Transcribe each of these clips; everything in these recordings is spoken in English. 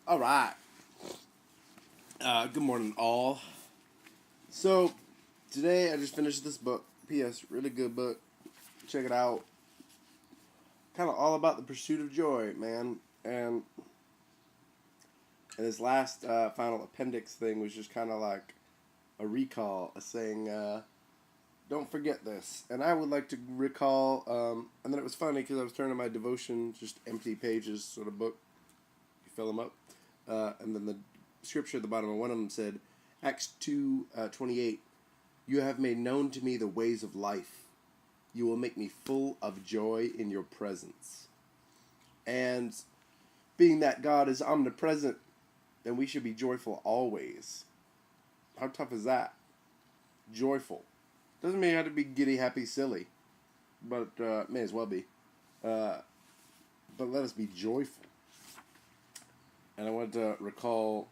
All right. Good morning, all. So, today I just finished this book. P.S. Really good book. Check it out. Kind of all about the pursuit of joy, man. And this last final appendix thing was just kind of like a recall, saying, don't forget this. And I would like to recall, and then it was funny because I was turning my devotion, just empty pages sort of book. You fill them up. And then the scripture at the bottom of one of them said, Acts 2:28, you have made known to me the ways of life. You will make me full of joy in your presence. And being that God is omnipresent, then we should be joyful always. How tough is that? Joyful. Doesn't mean you have to be giddy, happy, silly. But may as well be. But let us be joyful. And I want to recall,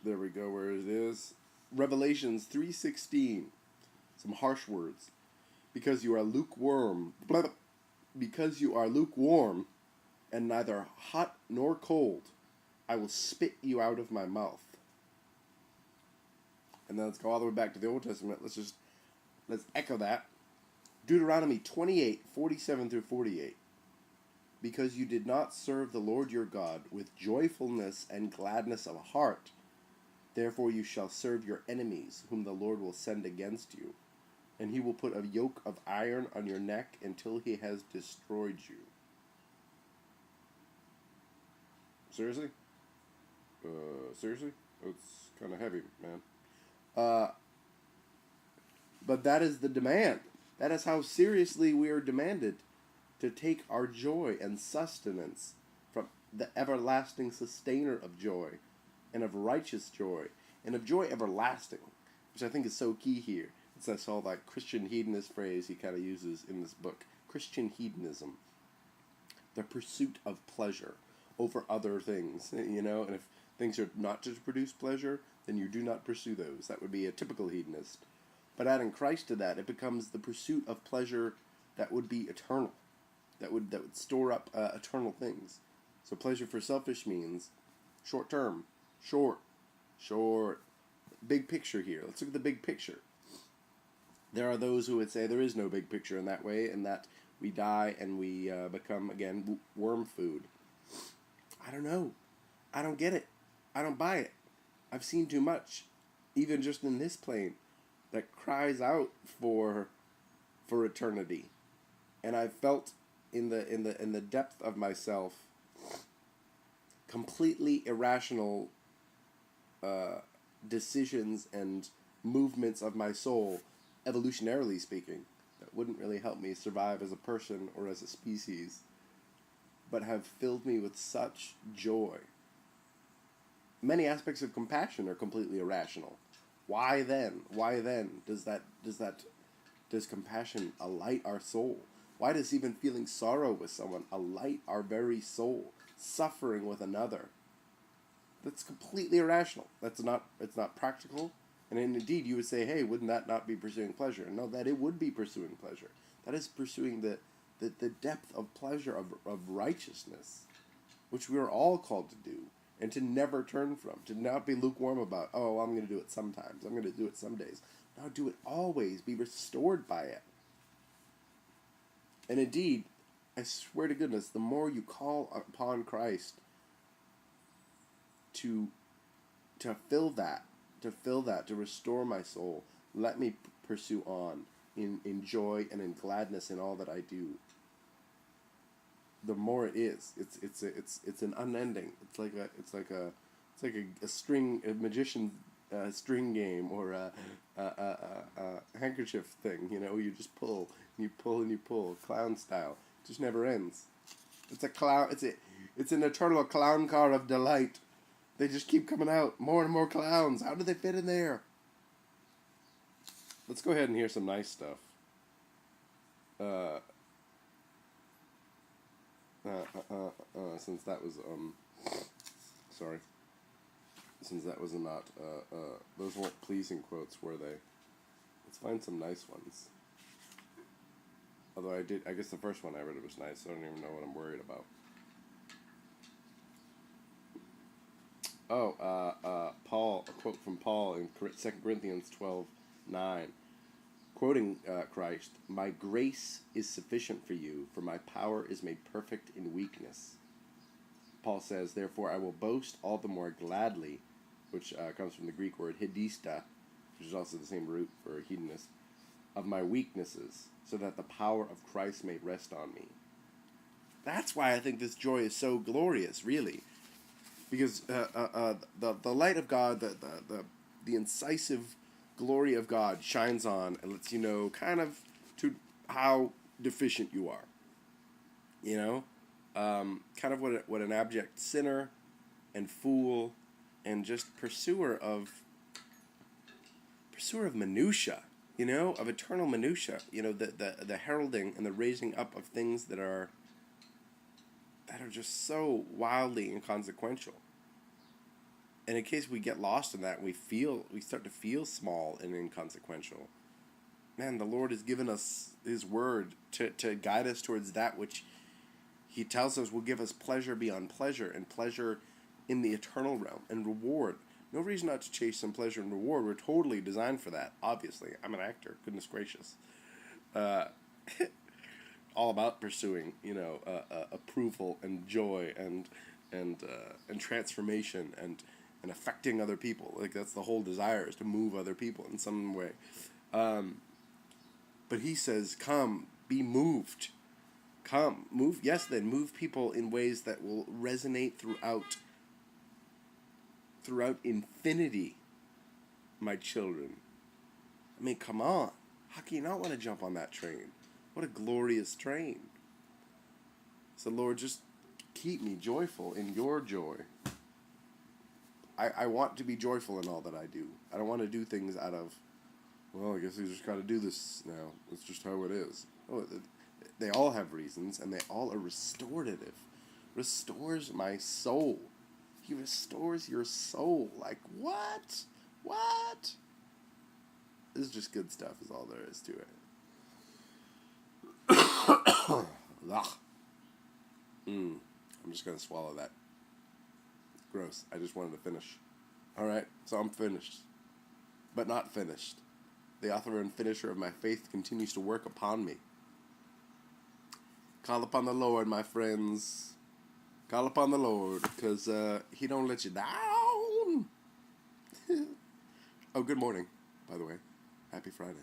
there we go, where it is, Revelations 3:16, some harsh words. Because you are lukewarm, and neither hot nor cold, I will spit you out of my mouth. And then let's go all the way back to the Old Testament. Let's echo that. Deuteronomy 28:47-48. Because you did not serve the Lord your God with joyfulness and gladness of heart, therefore you shall serve your enemies, whom the Lord will send against you, and he will put a yoke of iron on your neck until he has destroyed you. Seriously? Seriously? It's kind of heavy, man. But that is the demand. That is how seriously we are demanded to take our joy and sustenance from the everlasting sustainer of joy, and of righteous joy, and of joy everlasting, which I think is so key here. It's that whole like Christian hedonist phrase he kind of uses in this book. Christian hedonism, the pursuit of pleasure over other things, and if things are not to produce pleasure, then you do not pursue those. That would be a typical hedonist. But adding Christ to that, it becomes the pursuit of pleasure that would be eternal, that would store up eternal things. So pleasure for selfish means short term, short. Big picture here. Let's look at the big picture. There are those who would say there is no big picture in that way, and that we die and we become, again, worm food. I don't know. I don't get it. I don't buy it. I've seen too much, even just in this plane, that cries out for eternity. And I've felt in the depth of myself completely irrational decisions and movements of my soul, evolutionarily speaking, that wouldn't really help me survive as a person or as a species, but have filled me with such joy. Many aspects of compassion are completely irrational. Why then does compassion alight our soul? Why does even feeling sorrow with someone alight our very soul? Suffering with another, that's completely irrational. It's not practical. And indeed, you would say, hey, wouldn't that not be pursuing pleasure? No, that it would be pursuing pleasure. That is pursuing the depth of pleasure of righteousness, which we are all called to do, and to never turn from, to not be lukewarm about, oh, well, I'm going to do it sometimes, I'm going to do it some days. No, do it always. Be restored by it. And indeed, I swear to goodness, the more you call upon Christ to fill that, to restore my soul, let me pursue on in joy and in gladness in all that I do, the more it is. It's an unending. It's like a string, a magician string game, or a handkerchief thing. You just pull, and you pull, and you pull, clown style. It just never ends. It's a clown. It's an eternal clown car of delight. They just keep coming out. More and more clowns. How do they fit in there? Let's go ahead and hear some nice stuff. Since that was, sorry. Since that was not, those weren't pleasing quotes, were they? Let's find some nice ones. Although I guess the first one I read was nice, so I don't even know what I'm worried about. Paul, a quote from Paul in 2 Corinthians 12:9, quoting Christ, "My grace is sufficient for you, for my power is made perfect in weakness." Paul says, "Therefore I will boast all the more gladly," which comes from the Greek word hedista, which is also the same root for hedonist, "of my weaknesses, so that the power of Christ may rest on me." That's why I think this joy is so glorious, really. Because the light of God, the incisive glory of God shines on and lets you know kind of to how deficient you are. You know? Kind of what an abject sinner and fool and just pursuer of minutia, you know, of eternal minutia, you know, the heralding and the raising up of things that are just so wildly inconsequential. And in case we get lost in that, we start to feel small and inconsequential. Man, the Lord has given us His Word to guide us towards that which He tells us will give us pleasure beyond pleasure, and pleasure in the eternal realm, and reward. No reason not to chase some pleasure and reward. We're totally designed for that, obviously. I'm an actor, goodness gracious. All about pursuing, you know, approval and joy and transformation and affecting other people. Like, that's the whole desire, is to move other people in some way. But He says, come, be moved. Come, move, yes, then move people in ways that will resonate throughout infinity, my children. I mean, come on. How can you not want to jump on that train? What a glorious train. So, Lord, just keep me joyful in your joy. I want to be joyful in all that I do. I don't want to do things out of, well, I guess we just got to do this now. It's just how it is. Oh, they all have reasons, and they all are restorative. Restores my soul. He restores your soul. Like, what? What? This is just good stuff, is all there is to it. I'm just going to swallow that. Gross. I just wanted to finish. Alright, so I'm finished. But not finished. The author and finisher of my faith continues to work upon me. Call upon the Lord, my friends. Call upon the Lord, because He don't let you down. Oh, good morning, by the way. Happy Friday.